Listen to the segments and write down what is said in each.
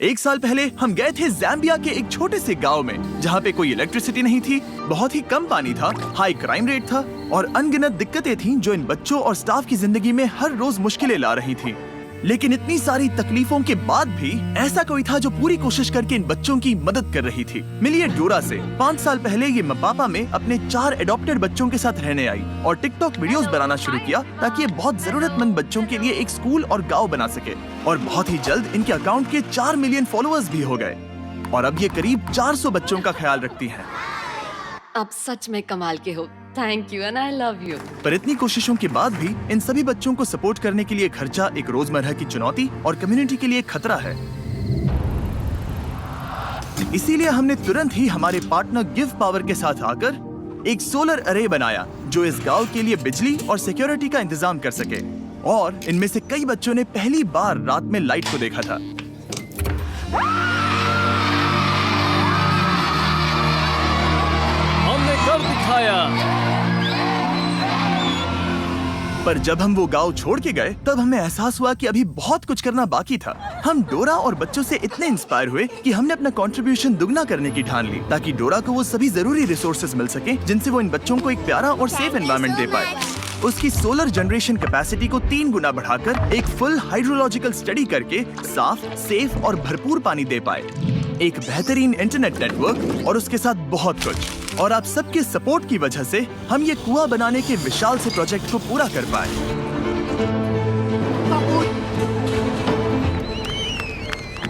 1 साल पहले हम गए थे ज़ाम्बिया के एक छोटे से गांव में, जहां पे कोई इलेक्ट्रिसिटी नहीं थी, बहुत ही कम पानी था, हाई क्राइम रेट था और अनगिनत दिक्कतें थीं जो इन बच्चों और स्टाफ की जिंदगी में हर रोज मुश्किलें ला रही थी। लेकिन इतनी सारी तकलीफों के बाद भी ऐसा कोई था जो पूरी कोशिश करके इन बच्चों की मदद कर रही थी। मिलिए डोरा से। 5 साल पहले ये मपापा में अपने 4 एडॉप्टेड बच्चों के साथ रहने आई और टिकटॉक वीडियोस बनाना शुरू किया ताकि ये बहुत जरूरतमंद बच्चों के लिए एक स्कूल और गांव बना सके। और बहुत ही जल्द इनके अकाउंट के 4 मिलियन फॉलोअर्स भी हो गए और अब ये करीब 400 बच्चों का ख्याल रखती है। आप सच में कमाल के हो। Thank you and I love you. पर इतनी कोशिशों के बाद भी इन सभी बच्चों को सपोर्ट करने के लिए खर्चा एक रोजमर्रा की चुनौती और कम्युनिटी के लिए खतरा है। इसीलिए हमने तुरंत ही हमारे पार्टनर गिव पावर के साथ आकर एक सोलर अरे बनाया जो इस गांव के लिए बिजली और सिक्योरिटी का इंतजाम कर सके। और इनमें से कई बच्चों ने पहली बार रात में लाइट को देखा था। हमने कर दिखाया। पर जब हम वो गांव छोड़ के गए तब हमें एहसास हुआ कि अभी बहुत कुछ करना बाकी था। हम डोरा और बच्चों से इतने इंस्पायर हुए कि हमने अपना कंट्रीब्यूशन दुगना करने की ठान ली ताकि डोरा को वो सभी जरूरी रिसोर्सेज मिल सके जिनसे वो इन बच्चों को एक प्यारा और सेफ एनवायरनमेंट दे पाए। उसकी सोलर जनरेशन कैपेसिटी को 3 गुना बढ़ाकर एक फुल हाइड्रोलॉजिकल स्टडी करके साफ, सेफ और भरपूर पानी दे पाए, एक बेहतरीन इंटरनेट नेटवर्क और उसके साथ बहुत कुछ। और आप सबके सपोर्ट की वजह से हम ये कुआं बनाने के विशाल से प्रोजेक्ट को पूरा कर पाए।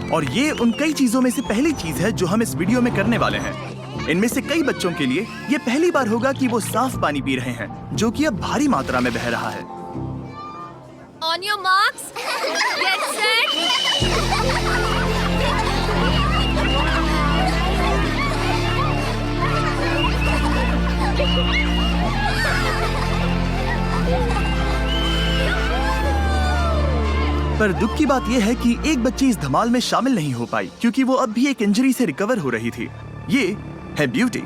और ये उन कई चीजों में से पहली चीज है जो हम इस वीडियो में करने वाले हैं। इनमें से कई बच्चों के लिए ये पहली बार होगा कि वो साफ पानी पी रहे हैं जो कि अब भारी मात्रा में बह रहा है। On your marks, get set. पर दुख की बात यह है कि एक बच्ची इस धमाल में शामिल नहीं हो पाई क्योंकि वो अब भी एक इंजरी से रिकवर हो रही थी। ये है ब्यूटी।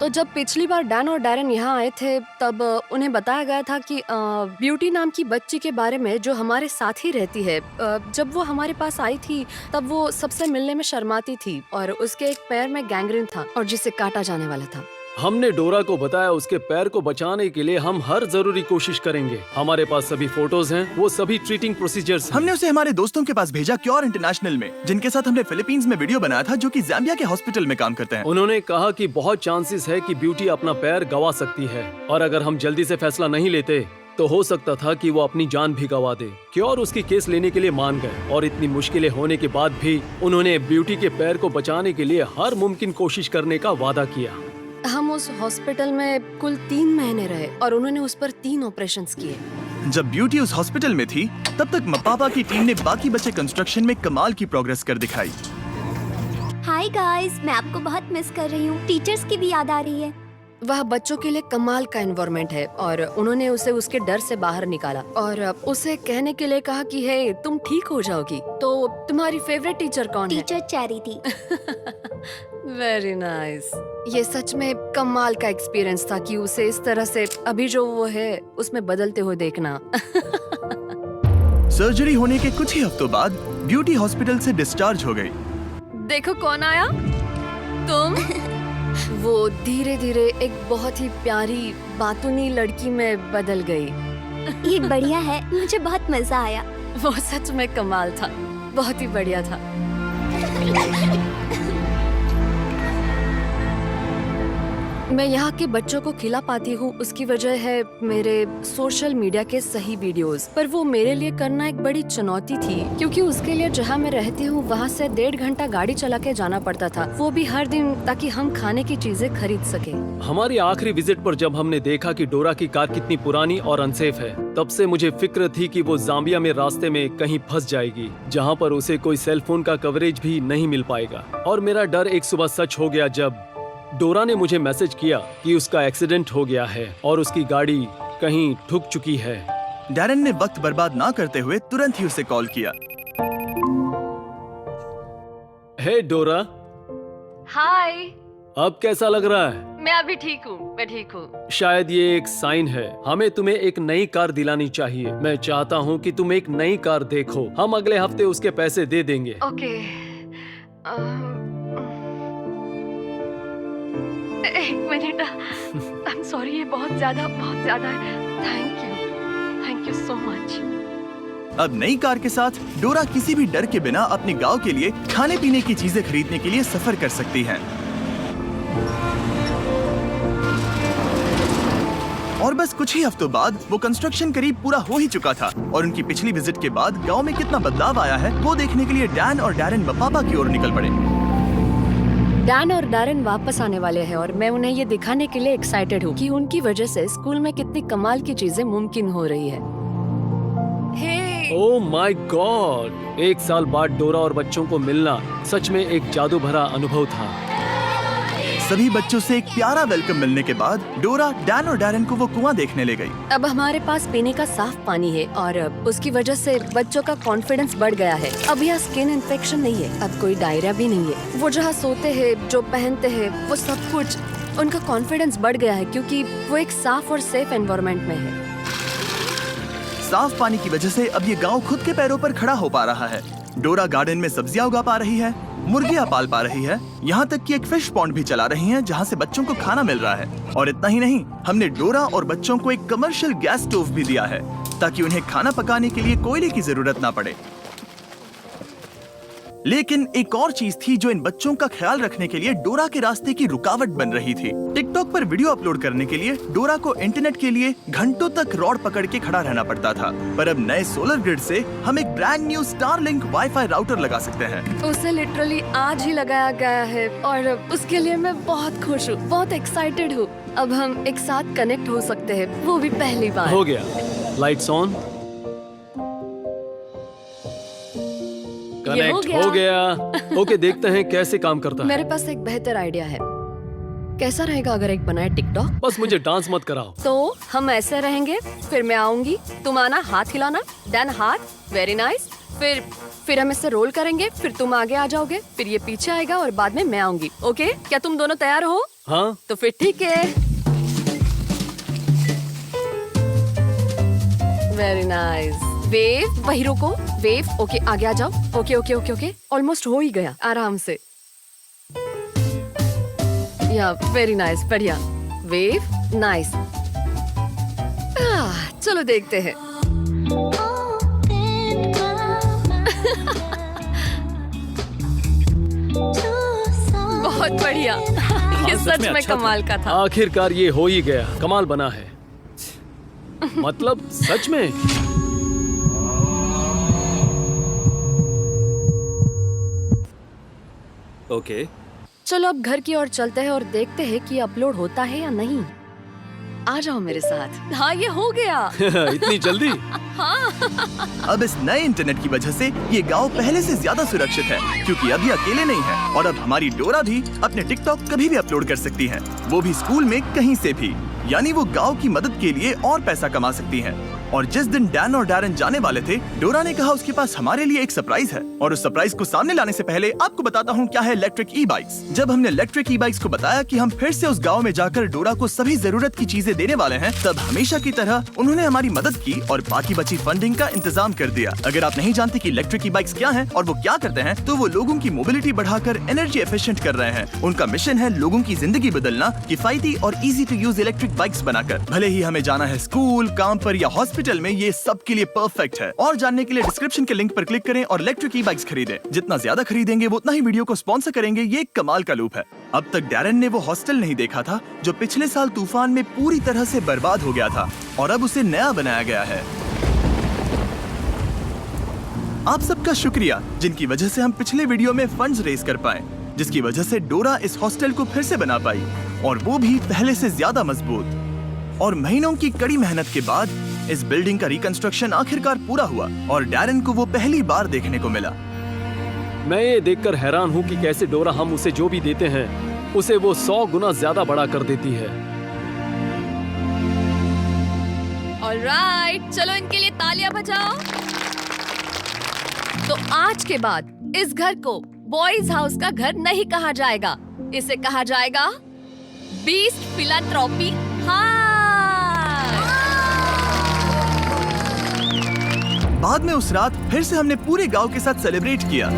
तो जब पिछली बार डैन और डैरन यहाँ आए थे तब उन्हें बताया गया था कि ब्यूटी नाम की बच्ची के बारे में जो हमारे साथ ही रहती है। जब वो हमारे पास आई थी तब वो सबसे मिलने में शर्माती थी और उसके एक पैर में गैंग्रीन था और जिसे काटा जाने वाला था। हमने डोरा को बताया उसके पैर को बचाने के लिए हम हर जरूरी कोशिश करेंगे। हमारे पास सभी फोटोज हैं, वो सभी ट्रीटिंग प्रोसीजर्स। हमने उसे हमारे दोस्तों के पास भेजा, क्योर इंटरनेशनल में, जिनके साथ हमने फिलीपींस में वीडियो बनाया था, जो कि ज़ाम्बिया के हॉस्पिटल में काम करते हैं। उन्होंने कहा कि बहुत चांसेस है कि ब्यूटी अपना पैर गंवा सकती है और अगर हम जल्दी से फैसला नहीं लेते तो हो सकता था कि वो अपनी जान भी गंवा दे। क्योर उसकी केस लेने के लिए मान गए और इतनी मुश्किलें होने के बाद भी उन्होंने ब्यूटी के पैर को बचाने के लिए हर मुमकिन कोशिश करने का वादा किया। हम उस हॉस्पिटल में कुल 3 महीने रहे और उन्होंने उस पर 3 ऑपरेशंस किए। जब ब्यूटी उस हॉस्पिटल में थी तब तक मपापा की टीम ने बाकी बचे कंस्ट्रक्शन में कमाल की प्रोग्रेस कर दिखाई। हाय गाइस, मैं आपको बहुत मिस कर रही हूँ। टीचर्स की भी याद आ रही है। वह बच्चों के लिए कमाल का एनवायरनमेंट है और उन्होंने उसे उसके डर से बाहर निकाला और उसे कहने के लिए कहा कि हे, तुम ठीक हो जाओगी। तो तुम्हारी फेवरेट टीचर कौन है? Teacher charity. Very nice. ये सच में कमाल का एक्सपीरियंस था कि उसे इस तरह से अभी जो वो है उसमें बदलते हुए देखना। सर्जरी होने के कुछ ही हफ्तों बाद ब्यूटी हॉस्पिटल से डिस्चार्ज हो गई। देखो कौन आया। तुम। वो धीरे धीरे एक बहुत ही प्यारी बातूनी लड़की में बदल गई। ये बढ़िया है, मुझे बहुत मजा आया। वो सच में कमाल था, बहुत ही बढ़िया था। मैं यहाँ के बच्चों को खिला पाती हूँ उसकी वजह है मेरे सोशल मीडिया के सही वीडियोस। पर वो मेरे लिए करना एक बड़ी चुनौती थी क्योंकि उसके लिए जहाँ मैं रहती हूँ वहाँ से 1.5 घंटा गाड़ी चला के जाना पड़ता था, वो भी हर दिन, ताकि हम खाने की चीजें खरीद सके। हमारी आखिरी विजिट पर जब हमने देखा कि डोरा की कार कितनी पुरानी और अनसेफ है, तब से मुझे फिक्र थी कि वो ज़ाम्बिया में रास्ते में कहीं फंस जाएगी जहाँ पर उसे कोई सेल फोन का कवरेज भी नहीं मिल पाएगा। और मेरा डर एक सुबह सच हो गया जब डोरा ने मुझे मैसेज किया कि उसका एक्सीडेंट हो गया है और उसकी गाड़ी कहीं ठुक चुकी है। डैरन ने वक्त बर्बाद ना करते हुए तुरंत ही उसे कॉल किया। हे डोरा। हाय। अब कैसा लग रहा है? मैं अभी ठीक हूँ, मैं ठीक हूँ। शायद ये एक साइन है। हमें तुम्हें एक नई कार दिलानी चाहिए। मैं चाहता हूँ कि तुम एक नई कार देखो। हम अगले हफ्ते उसके पैसे दे देंगे। ओके। एक मिनट, आई एम सॉरी, ये बहुत ज्यादा है। Thank you so much. अब नई कार के साथ डोरा किसी भी डर के बिना अपने गांव के लिए खाने पीने की चीजें खरीदने के लिए सफर कर सकती है। और बस कुछ ही हफ्तों बाद वो कंस्ट्रक्शन करीब पूरा हो ही चुका था और उनकी पिछली विजिट के बाद गांव में कितना बदलाव आया है वो देखने के लिए डैन और डैरेन पापा की ओर निकल पड़े। डैन और डैरेन वापस आने वाले हैं और मैं उन्हें ये दिखाने के लिए एक्साइटेड हूँ कि उनकी वजह से स्कूल में कितनी कमाल की चीजें मुमकिन हो रही है। ओह माय गॉड, 1 साल बाद डोरा और बच्चों को मिलना सच में एक जादू भरा अनुभव था। सभी बच्चों से एक प्यारा वेलकम मिलने के बाद डोरा डैन और डैरेन को वो कुआं देखने ले गई। अब हमारे पास पीने का साफ पानी है और उसकी वजह से बच्चों का कॉन्फिडेंस बढ़ गया है। अब यहाँ स्किन इन्फेक्शन नहीं है, अब कोई डायरिया भी नहीं है। वो जहाँ सोते हैं, जो पहनते हैं, वो सब कुछ, उनका कॉन्फिडेंस बढ़ गया है क्योंकि वो एक साफ और सेफ एनवायरनमेंट में है। साफ पानी की वजह से अब ये गांव खुद के पैरों पर खड़ा हो पा रहा है। डोरा गार्डन में सब्जियां उगा पा रही है, मुर्गियां पाल पा रही है, यहाँ तक कि एक फिश पॉन्ड भी चला रही है जहाँ से बच्चों को खाना मिल रहा है। और इतना ही नहीं, हमने डोरा और बच्चों को एक कमर्शियल गैस स्टोव भी दिया है ताकि उन्हें खाना पकाने के लिए कोयले की जरूरत ना पड़े। लेकिन एक और चीज थी जो इन बच्चों का ख्याल रखने के लिए डोरा के रास्ते की रुकावट बन रही थी। टिकटॉक पर वीडियो अपलोड करने के लिए डोरा को इंटरनेट के लिए घंटों तक रॉड पकड़ के खड़ा रहना पड़ता था, पर अब नए सोलर ग्रिड से हम एक brand new Starlink wifi router लगा सकते हैं। उसे लिटरली आज ही लगाया गया है और उसके लिए मैं बहुत खुश हूँ, बहुत एक्साइटेड हूँ। अब हम एक साथ कनेक्ट हो सकते हैं, वो भी पहली बार। हो गया, लाइट्स ऑन, कनेक्ट हो गया। ओके, देखते हैं कैसे काम करता है। मेरे पास एक बेहतर आइडिया है। कैसा रहेगा अगर एक बनाए टिकटॉक? बस मुझे डांस मत कराओ। तो हम ऐसे रहेंगे, फिर मैं आऊंगी, तुम आना, हाथ हिलाना, डन हाथ, वेरी नाइस। फिर हम इससे रोल करेंगे, फिर तुम आगे आ जाओगे, फिर ये पीछे आएगा और बाद में मैं आऊंगी। ओके, क्या तुम दोनों तैयार हो? हाँ। तो फिर ठीक है। Very nice. वेव, वही रोको, वेव। ओके, आगे आ जाओ। Okay okay okay okay, almost हो ही गया, आराम से। या वेरी नाइस, बढ़िया। Wave, nice. चलो देखते हैं। बहुत बढ़िया। ये सच में अच्छा कमाल का था। आखिरकार ये हो ही गया, कमाल बना है। मतलब सच में। ओके, चलो अब घर की ओर चलते हैं और देखते हैं कि अपलोड होता है या नहीं। आ जाओ मेरे साथ। हाँ, ये हो गया। इतनी जल्दी? अब इस नए इंटरनेट की वजह से ये गांव पहले से ज्यादा सुरक्षित है क्योंकि अब ये अकेले नहीं है और अब हमारी डोरा भी अपने टिकटॉक कभी भी अपलोड कर सकती है, वो भी स्कूल में कहीं से भी। यानी वो गांव की मदद के लिए और पैसा कमा सकती हैं। और जिस दिन डैन और डैरेन जाने वाले थे, डोरा ने कहा उसके पास हमारे लिए एक सरप्राइज है। और उस सरप्राइज को सामने लाने से पहले आपको बताता हूँ क्या है इलेक्ट्रिक ई बाइक्स। जब हमने इलेक्ट्रिक ई बाइक्स को बताया कि हम फिर से उस गांव में जाकर डोरा को सभी जरूरत की चीजें देने वाले हैं, तब हमेशा की तरह उन्होंने हमारी मदद की और बाकी बची फंडिंग का इंतजाम कर दिया। अगर आप नहीं जानते कि इलेक्ट्रिक ई बाइक्स क्या हैं और वो क्या करते हैं, तो वो लोगों की मोबिलिटी बढ़ाकर एनर्जी एफिशिएंट कर रहे हैं। उनका मिशन है लोगों की जिंदगी बदलना किफायती और easy to use electric bikes बनाकर। भले ही हमें जाना है स्कूल, काम पर या हॉस्पिटल में, ये सब के लिए परफेक्ट है। और जानने के लिए डिस्क्रिप्शन के लिंक पर क्लिक करें और इलेक्ट्रिक ई बाइक्स खरीदें। जितना ज्यादा खरीदेंगे वो उतना ही वीडियो को स्पॉन्सर करेंगे। ये एक कमाल का लूप है। अब तक डैरेन ने वो हॉस्टल नहीं देखा था जो पिछले साल तूफान में पूरी तरह से बर्बाद हो गया था और अब उसे नया बनाया गया है। आप सबका शुक्रिया जिनकी वजह से हम पिछले वीडियो में फंड्स रेज कर पाए, जिसकी वजह से डोरा इस हॉस्टल को फिर से बना पाई और वो भी पहले से ज्यादा मजबूत। और महीनों की कड़ी मेहनत के बाद इस बिल्डिंग का रिकंस्ट्रक्शन आखिरकार पूरा हुआ और डैरेन को वो पहली बार देखने को मिला। मैं ये देखकर हैरान हूँ कि कैसे डोरा हम उसे जो भी देते हैं उसे वो 100 गुना ज्यादा बड़ा कर देती है। ऑलराइट, चलो इनके लिए तालियां बजाओ। तो आज के बाद इस घर को बॉयज हाउस का घर नहीं कहा जाएगा, इसे कहा जाएगा बीस्ट फिलैंथ्रोपी हाउस। बाद में उस रात फिर से हमने पूरे गांव के साथ सेलिब्रेट किया।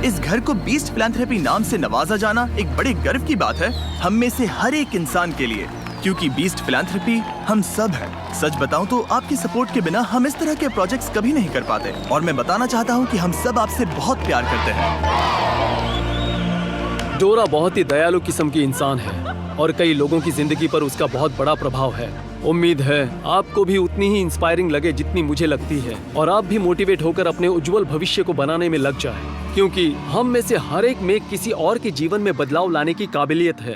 इस घर को बीस्ट फिलैंथ्रोपी नाम से नवाजा जाना एक बड़े गर्व की बात है हम में से हर एक इंसान के लिए, क्योंकि बीस्ट फिलैंथ्रोपी हम सब हैं। सच बताऊं तो आपकी सपोर्ट के बिना हम इस तरह के प्रोजेक्ट्स कभी नहीं कर पाते, और मैं बताना चाहता हूं कि हम सब आपसे बहुत प्यार करते हैं। डोरा बहुत ही दयालु किस्म की इंसान है और कई लोगों की जिंदगी पर उसका बहुत बड़ा प्रभाव है। उम्मीद है आपको भी उतनी ही इंस्पायरिंग लगे जितनी मुझे लगती है, और आप भी मोटिवेट होकर अपने उज्जवल भविष्य को बनाने में लग जाए, क्योंकि हम में से हर एक में किसी और के जीवन में बदलाव लाने की काबिलियत है।